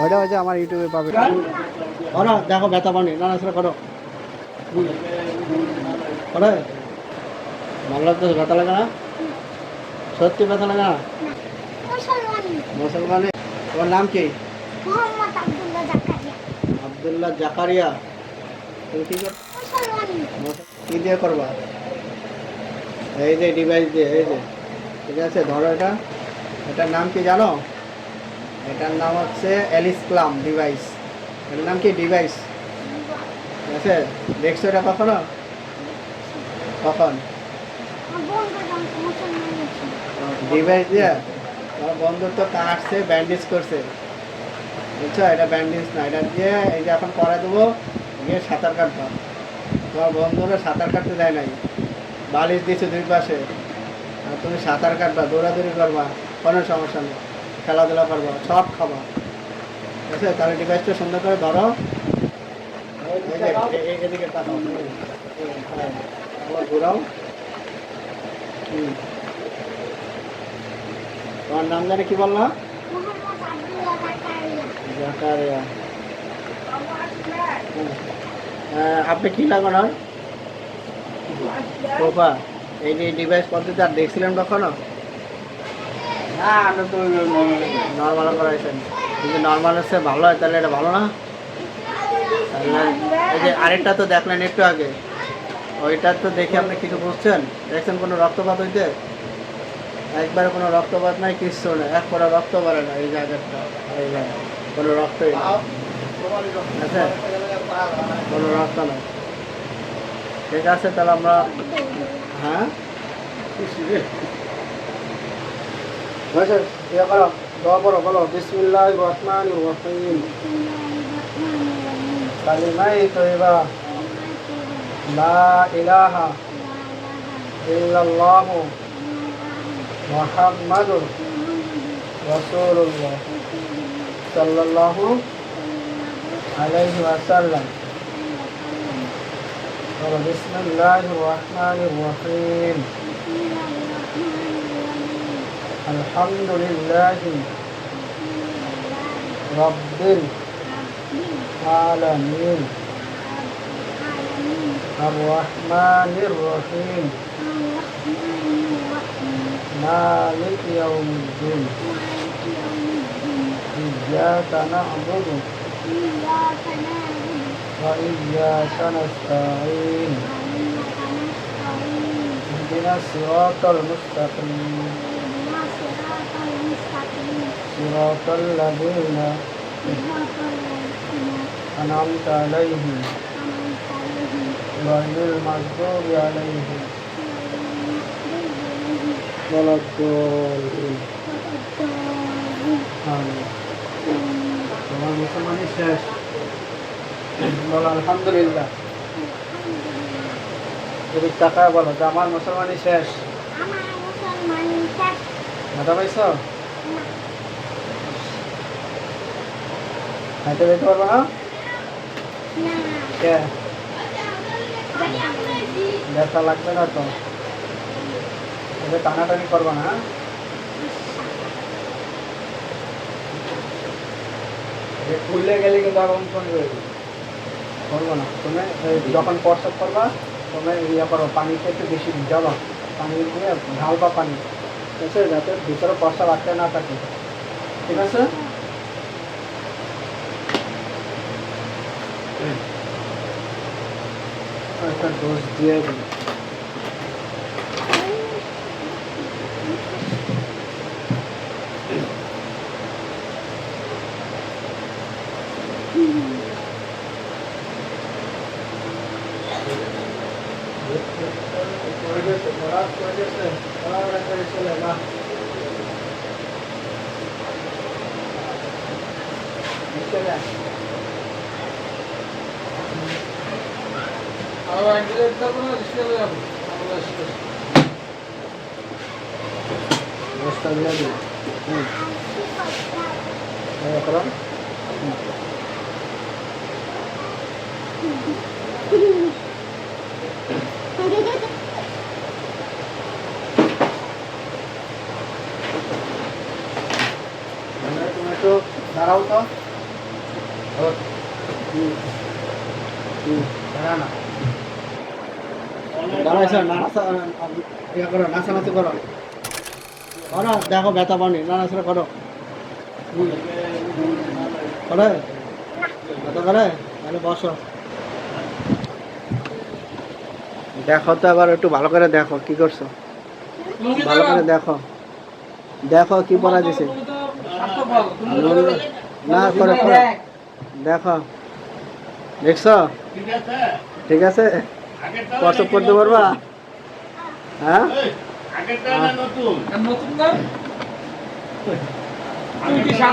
ওইটা হচ্ছে আমার ইউটিউবে পাবে। করো দেখো ব্যথা পানি না সেটা করো। করে ভালো লাগতেছে? ব্যথা লাগে না? সত্যি ব্যথা লাগে না? মুসলমানি। তোমার নাম কি? আব্দুল্লাহ জাকারিয়া। তুমি কি কর? কি দিয়ে করবা? এই যে ডিভাইস দিয়ে, এই যে ঠিক আছে ধরো এটা। এটার নাম কি জানো? এটার নাম হচ্ছে এলিসক্লাম ডিভাইস। এটার নাম কি? ডিভাইস। ঠিক আছে, দেখছো এটা কখনো? কখন? ডিভাইস দিয়ে তোমার বন্ধুর তো কাটছে, ব্যান্ডেজ করছে, বুঝছো? এটা ব্যান্ডেজ না, এটা দিয়ে এই যে এখন করে দেবো, গিয়ে সাঁতার কাটবা। তোমার বন্ধুরা সাঁতার কাটতে দেয় নাই, বালিশ দিচ্ছে দুই পাশে, আর তুমি সাঁতার কাটবা, দৌড়াদৌড়ি করবা, কোনো সমস্যা নেই, খেলাধুলা করবা, সব খাবা। ঠিক আছে, তাহলে ডিভাইসটা সুন্দর করে ধরো। এদিকে তাকাও, হ্যাঁ আবার ঘুরাও। তোমার নাম জানি কি বললা? জাকারিয়া। আপনি কি লাগানোর? সোফা। এই যে ডিভাইস পদ্ধতি আর দেখছিলেন কখনো? না আমরা তো নর্মাল করাইছেন, কিন্তু নর্মাল হচ্ছে ভালো হয়, তাহলে এটা ভালো না? তাহলে এই যে আরেকটা তো দেখলেন একটু আগে, ওইটা তো দেখে আপনি কিছু বুঝছেন? দেখছেন কোনো রক্তপাত হইতে? একবারে কোনো রক্তপাত নাই, কিচ্ছু নেই, এক ফোঁটা রক্ত বাড়ে না এই জায়গাটা, এই জায়গায় কোনো রক্তই নেই। আচ্ছা, কোনো রক্ত নাই। ঠিক আছে, তাহলে আমরা হ্যাঁ ইয়ে করো, দোয়া করো, বলো বিসমিল্লাহির রহমানির রহিম। কালিমায়ে তয়্যিবা লা ইলাহা ইল্লাল্লাহু মুহাম্মাদুর রাসূলুল্লাহ সাল্লাল্লাহু আলাইহি ওয়াসাল্লাম। বলো বিসমিল্লাহির রহমানির রহিম। আলহামদুলিল্লাহি রাব্বিল আলামিন আর রহমানির রহিম মালিক ইয়াউমিদ্দিন ইয়্যাকা না'বুদু ওয়া ইয়্যাকা নাস্তাঈন ইহদিনাস সিরাতাল মুস্তাকিম সিরাতাল লাযীনা আন'আমতা আলাইহিম গায়রিল মাগদুবি আলাইহিম ওয়ালাদ-দাল্লিন। তোমার মুসলমানি শেষ, বলো আলহামদুলিল্লাহ। যদি টাকায় বলো যে আমার মুসলমানি শেষ। মাথা পাইছো? হাইতে যেতে পারবো না? কে? ব্যথা লাগবে না তো? এটা টানাটানি করবো না? খুললে গেলে কিন্তু আর অঙ্কন করবো না। তুমি যখন প্রস্রাব করবা তুমি ইয়ে করো, পানিতে একটু বেশি ভিজাবো, পানি দিয়ে ঢালবা পানি, ঠিক আছে, যাতে ভিতরে প্রস্রাব আটকে না থাকে, ঠিক আছে? একটা ডোজ দিয়ে দিই। বস্তা দিয়ে দিই। করো। তুমি একটু দাঁড়াও তো হুম। দাঁড়া না দাঁড়াইছে ইয়ে করো, নাচানাচি করো করো, দেখো ব্যথা পানি, নাড়াচাড়া করো। করে ব্যথা করে, তাহলে বসো। দেখো তো এবার একটু ভালো করে দেখো কি করছো, ভালো করে দেখো, দেখো কি পড়া দিছে। না করে করো, দেখো দেখছো ঠিক আছে, প্রসব করতে পারবা? হ্যাঁ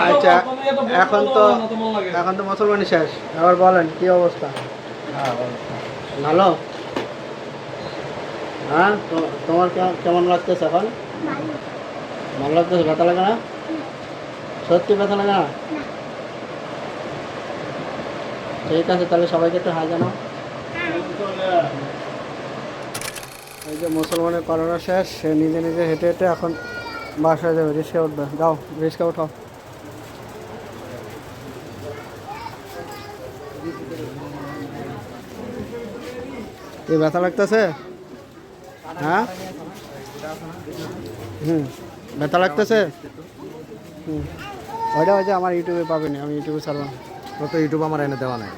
আচ্ছা, এখন তো মুসলমানি শেষ, এবার বলেন কি অবস্থা? ভালো? হ্যাঁ তোমার কেমন লাগতেছে এখন? ভালো লাগতেছে? ব্যথা লাগে না? সত্যি ব্যথা লাগে না? ঠিক আছে, তাহলে সবাইকে একটু হাই জানাও। এই যে মুসলমানের করোনা শেষ, সে নিজে নিজে হেঁটে হেঁটে এখন বাসায় যাবে, রিক্সা উঠবে। যাও রিক্সা উঠাও। কি ব্যথা লাগতেছে? হ্যাঁ ব্যথা লাগতেছে। ওইটা আমার ইউটিউবে পাবেনি, আমি ইউটিউবে ছাড়বো না। তো ইউটিউব আমার এনে দেওয়া নাই।